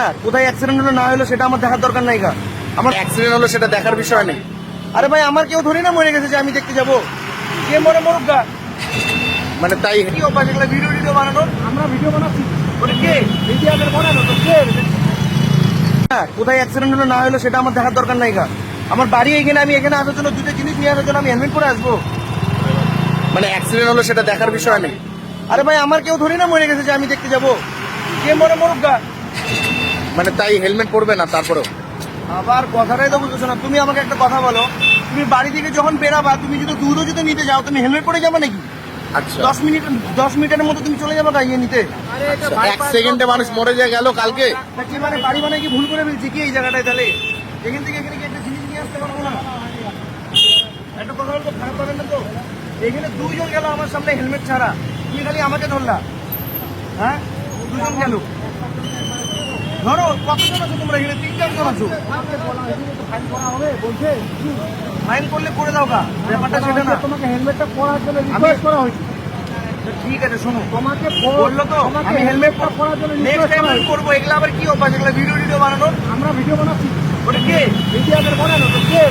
হ্যাঁ, কোথায় অ্যাক্সিডেন্ট হলো না হলো সেটা আমার দেখার দরকার নাই গা। আমার অ্যাক্সিডেন্ট হলো সেটা দেখার বিষয় নেই। আরে ভাই, আমার কেউ ধরি না মরে গেছে যে আমি দেখতে যাবো? কে মরে মরুক গা। মানে তাই কি অভ্যাস এগুলো ভিডিও টিডিও বানানোর? আমরা ভিডিও বানাচ্ছি, ওটা কে? মিডিয়াদের বানানো তো কে? হ্যাঁ, কোথায় অ্যাক্সিডেন্ট হলো না হলো সেটা আমার দেখার দরকার নাই গা। আমার বাড়ি এখানে, আমি এখানে আসার জন্য দুটো জিনিস নিয়ে আসার জন্য আমি হেলমেট পরে আসবো? মানে অ্যাক্সিডেন্ট হলো সেটা দেখার বিষয় নেই। আরে ভাই, আমার কেউ ধরি না মরে গেছে যে আমি দেখতে যাবো? কে মরে মরুক গা। মানে তাই হেলমেট পরবে না তারপরেও? আবার কথাটাই তো বুঝতেছো না। তুমি আমাকে একটা কথা বলো, তুমি বাড়ি থেকে যখন বেরাবা, তুমি যদি দুধও যদি নিতে যাও, তুমি হেলমেট পরে যাবে নাকি? আচ্ছা 10 মিনিটের মতো তুমি চলে যাবে ইয়ে নিতে। এক সেকেন্ডে মানুষ মরে যায় গেল কালকে। তা কি মানে বাড়ি মানে কি ভুল করে ফেলছি কি এই জায়গাটায়? তাহলে এখান থেকে এখানে কি একটা জিনিস নিয়ে আসতে পারবো না? একটা কথা বলতো, খারাপ পাবেন না তো? এখানে দুইজন গেল আমার সামনে হেলমেট ছাড়া, তুমি খালি আমাকে ধরলা। হ্যাঁ, দুজন গেল। ধরো কতজন আছো তোমরা এখানে? 3-4 জন আছো। ফাইন করা হবে বলছে। ফাইন করলে করে দাও গা, ব্যাপারটা সেটা না। তোমাকে হেলমেটটা পরার জন্য রিকোয়েস্ট করা হয়েছে। ঠিক আছে, শোনো, তোমাকে বললো তো তোমাকে আমি হেলমেট পরার জন্য নেক্সট রিকোয়েস্ট টাইম করা হয়েছে। করবো। এগুলো আবার কি অভ্যাস? এগুলো ভিডিও টিডিও বানানোর? আমরা ভিডিও বানাচ্ছি, ওটা কে? মিডিয়াদের বানানো তো কে?